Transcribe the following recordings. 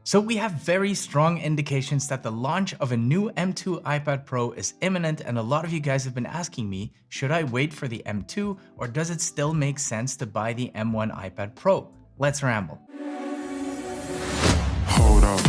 So we have very strong indications that the launch of a new M2 iPad Pro is imminent, and a lot of you guys have been asking me, should I wait for the M2 or does it still make sense to buy the M1 iPad Pro? Let's ramble. Hold up,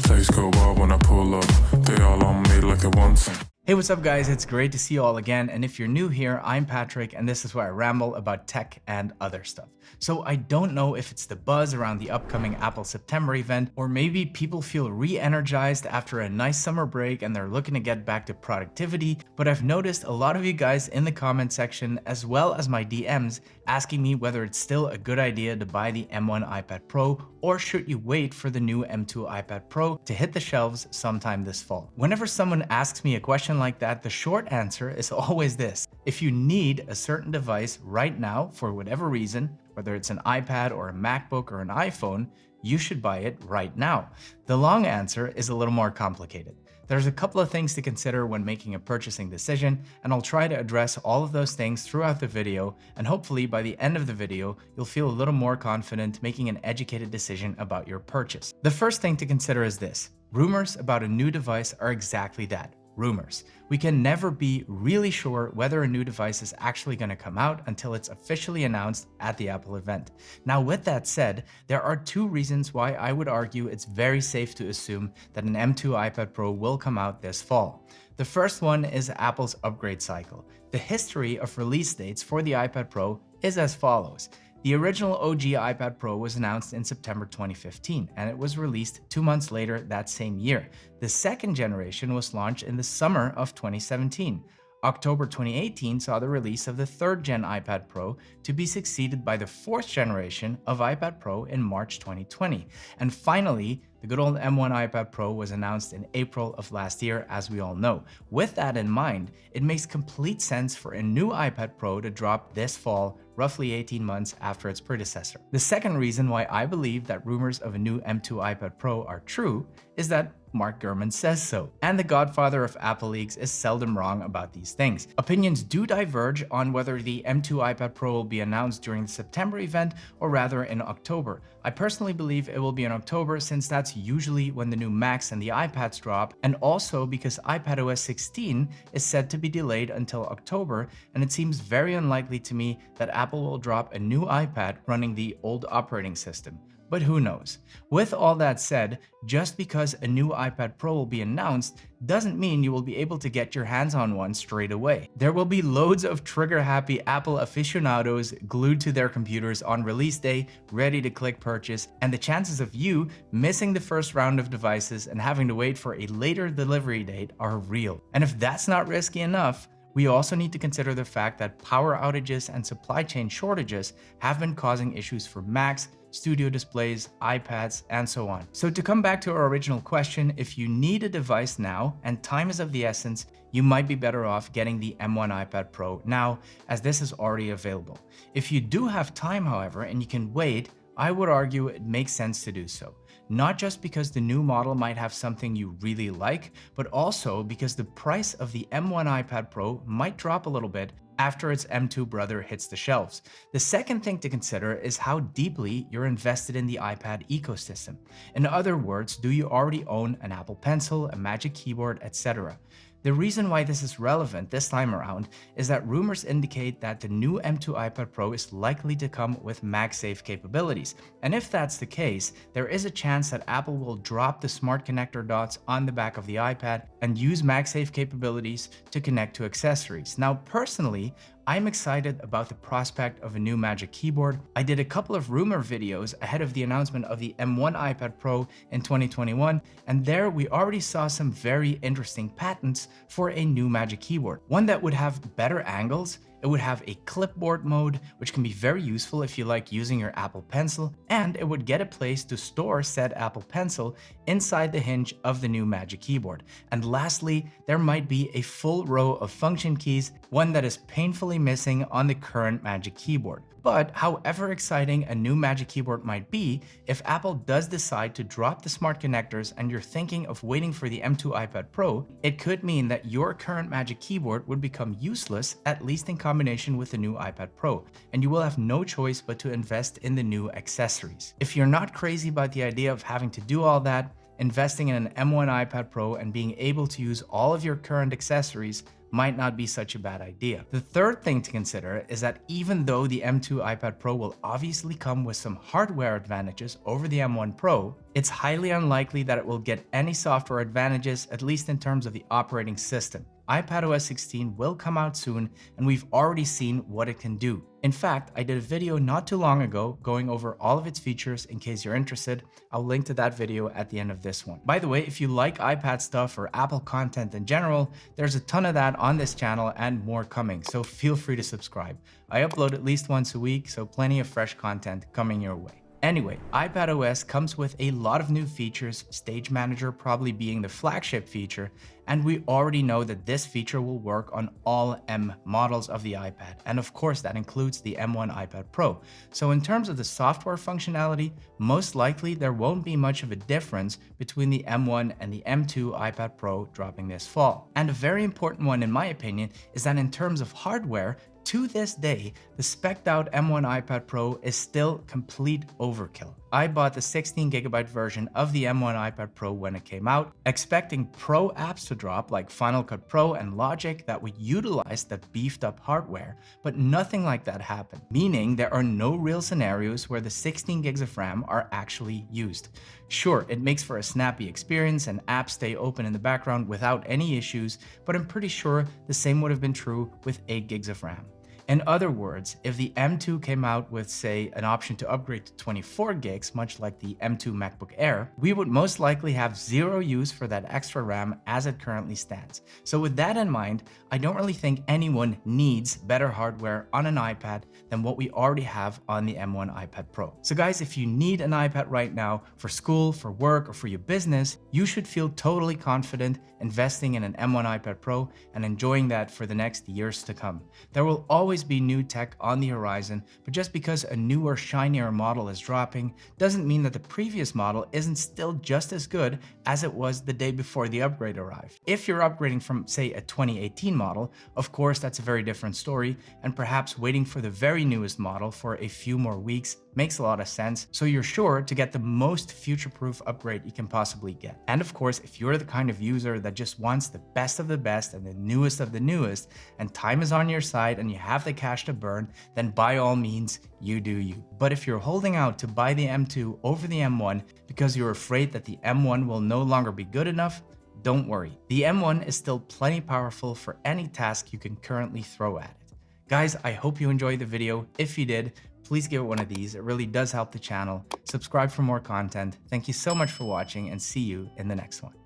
things go wild when I pull up. They all on me like at once. Hey, what's up guys? It's great to see you all again, and if you're new here, I'm Patrick and this is where I ramble about tech and other stuff. So I don't know if it's the buzz around the upcoming Apple September event, or maybe people feel re-energized after a nice summer break and they're looking to get back to productivity, but I've noticed a lot of you guys in the comment section as well as my DMs asking me whether it's still a good idea to buy the M1 iPad Pro or should you wait for the new M2 iPad Pro to hit the shelves sometime this fall. Whenever someone asks me a question like that, the short answer is always this: if you need a certain device right now for whatever reason, whether it's an iPad or a MacBook or an iPhone, you should buy it right now. The long answer is a little more complicated. There's a couple of things to consider when making a purchasing decision, and I'll try to address all of those things throughout the video, and hopefully by the end of the video, you'll feel a little more confident making an educated decision about your purchase. The first thing to consider is this: rumors about a new device are exactly that. Rumors. We can never be really sure whether a new device is actually going to come out until it's officially announced at the Apple event. Now, with that said, there are two reasons why I would argue it's very safe to assume that an M2 iPad Pro will come out this fall. The first one is Apple's upgrade cycle. The history of release dates for the iPad Pro is as follows. The original OG iPad Pro was announced in September 2015, and it was released 2 months later that same year. The second generation was launched in the summer of 2017. October 2018 saw the release of the third gen iPad Pro to be succeeded by the fourth generation of iPad Pro in March 2020. And finally, the good old M1 iPad Pro was announced in April of last year, as we all know. With that in mind, it makes complete sense for a new iPad Pro to drop this fall, roughly 18 months after its predecessor. The second reason why I believe that rumors of a new M2 iPad Pro are true is that Mark Gurman says so. And the godfather of Apple leaks is seldom wrong about these things. Opinions do diverge on whether the M2 iPad Pro will be announced during the September event or rather in October. I personally believe it will be in October since that's usually when the new Macs and the iPads drop, and also because iPadOS 16 is said to be delayed until October, and it seems very unlikely to me that Apple will drop a new iPad running the old operating system. But who knows? With all that said, just because a new iPad Pro will be announced doesn't mean you will be able to get your hands on one straight away. There will be loads of trigger-happy Apple aficionados glued to their computers on release day, ready to click purchase, and the chances of you missing the first round of devices and having to wait for a later delivery date are real. And if that's not risky enough, we also need to consider the fact that power outages and supply chain shortages have been causing issues for Macs, studio displays, iPads, and so on. So to come back to our original question, if you need a device now and time is of the essence, you might be better off getting the M1 iPad Pro now, as this is already available. If you do have time, however, and you can wait, I would argue it makes sense to do so. Not just because the new model might have something you really like, but also because the price of the M1 iPad Pro might drop a little bit after its M2 brother hits the shelves. The second thing to consider is how deeply you're invested in the iPad ecosystem. In other words, do you already own an Apple Pencil, a Magic Keyboard, etc.? The reason why this is relevant this time around is that rumors indicate that the new M2 iPad Pro is likely to come with MagSafe capabilities. And if that's the case, there is a chance that Apple will drop the smart connector dots on the back of the iPad and use MagSafe capabilities to connect to accessories. Now, personally, I'm excited about the prospect of a new Magic Keyboard. I did a couple of rumor videos ahead of the announcement of the M1 iPad Pro in 2021, and there we already saw some very interesting patents for a new Magic Keyboard. One that would have better angles, it would have a clipboard mode, which can be very useful if you like using your Apple Pencil, and it would get a place to store said Apple Pencil inside the hinge of the new Magic Keyboard. And lastly, there might be a full row of function keys, one that is painfully missing on the current Magic Keyboard. But however exciting a new Magic Keyboard might be, if Apple does decide to drop the smart connectors and you're thinking of waiting for the M2 iPad Pro, it could mean that your current Magic Keyboard would become useless, at least in combination with the new iPad Pro, and you will have no choice but to invest in the new accessories. If you're not crazy about the idea of having to do all that, investing in an M1 iPad Pro and being able to use all of your current accessories might not be such a bad idea. The third thing to consider is that even though the M2 iPad Pro will obviously come with some hardware advantages over the M1 Pro, it's highly unlikely that it will get any software advantages, at least in terms of the operating system. iPadOS 16 will come out soon, and we've already seen what it can do. In fact, I did a video not too long ago going over all of its features. In case you're interested, I'll link to that video at the end of this one. By the way, if you like iPad stuff or Apple content in general, there's a ton of that on this channel and more coming, so feel free to subscribe. I upload at least once a week, so plenty of fresh content coming your way. Anyway, iPadOS comes with a lot of new features, Stage Manager probably being the flagship feature, and we already know that this feature will work on all M models of the iPad, and of course that includes the M1 iPad Pro. So in terms of the software functionality, most likely there won't be much of a difference between the M1 and the M2 iPad Pro dropping this fall. And a very important one in my opinion is that in terms of hardware, to this day, the spec'd out M1 iPad Pro is still complete overkill. I bought the 16GB version of the M1 iPad Pro when it came out, expecting pro apps to drop like Final Cut Pro and Logic that would utilize the beefed up hardware, but nothing like that happened, meaning there are no real scenarios where the 16 gigs of RAM are actually used. Sure, it makes for a snappy experience and apps stay open in the background without any issues, but I'm pretty sure the same would have been true with 8 gigs of RAM. In other words, if the M2 came out with, say, an option to upgrade to 24 gigs, much like the M2 MacBook Air, we would most likely have zero use for that extra RAM as it currently stands. So with that in mind, I don't really think anyone needs better hardware on an iPad than what we already have on the M1 iPad Pro. So guys, if you need an iPad right now for school, for work, or for your business, you should feel totally confident investing in an M1 iPad Pro and enjoying that for the next years to come. There will always be new tech on the horizon, but just because a newer, shinier model is dropping doesn't mean that the previous model isn't still just as good as it was the day before the upgrade arrived. If you're upgrading from, say, a 2018 model, of course that's a very different story, and perhaps waiting for the very newest model for a few more weeks makes a lot of sense, so you're sure to get the most future-proof upgrade you can possibly get. And of course, if you're the kind of user that just wants the best of the best and the newest of the newest, and time is on your side and you have the cash to burn, then by all means, you do you. But if you're holding out to buy the M2 over the M1 because you're afraid that the M1 will no longer be good enough, don't worry. The M1 is still plenty powerful for any task you can currently throw at it. Guys, I hope you enjoyed the video. If you did, please give it one of these. It really does help the channel. Subscribe for more content. Thank you so much for watching and see you in the next one.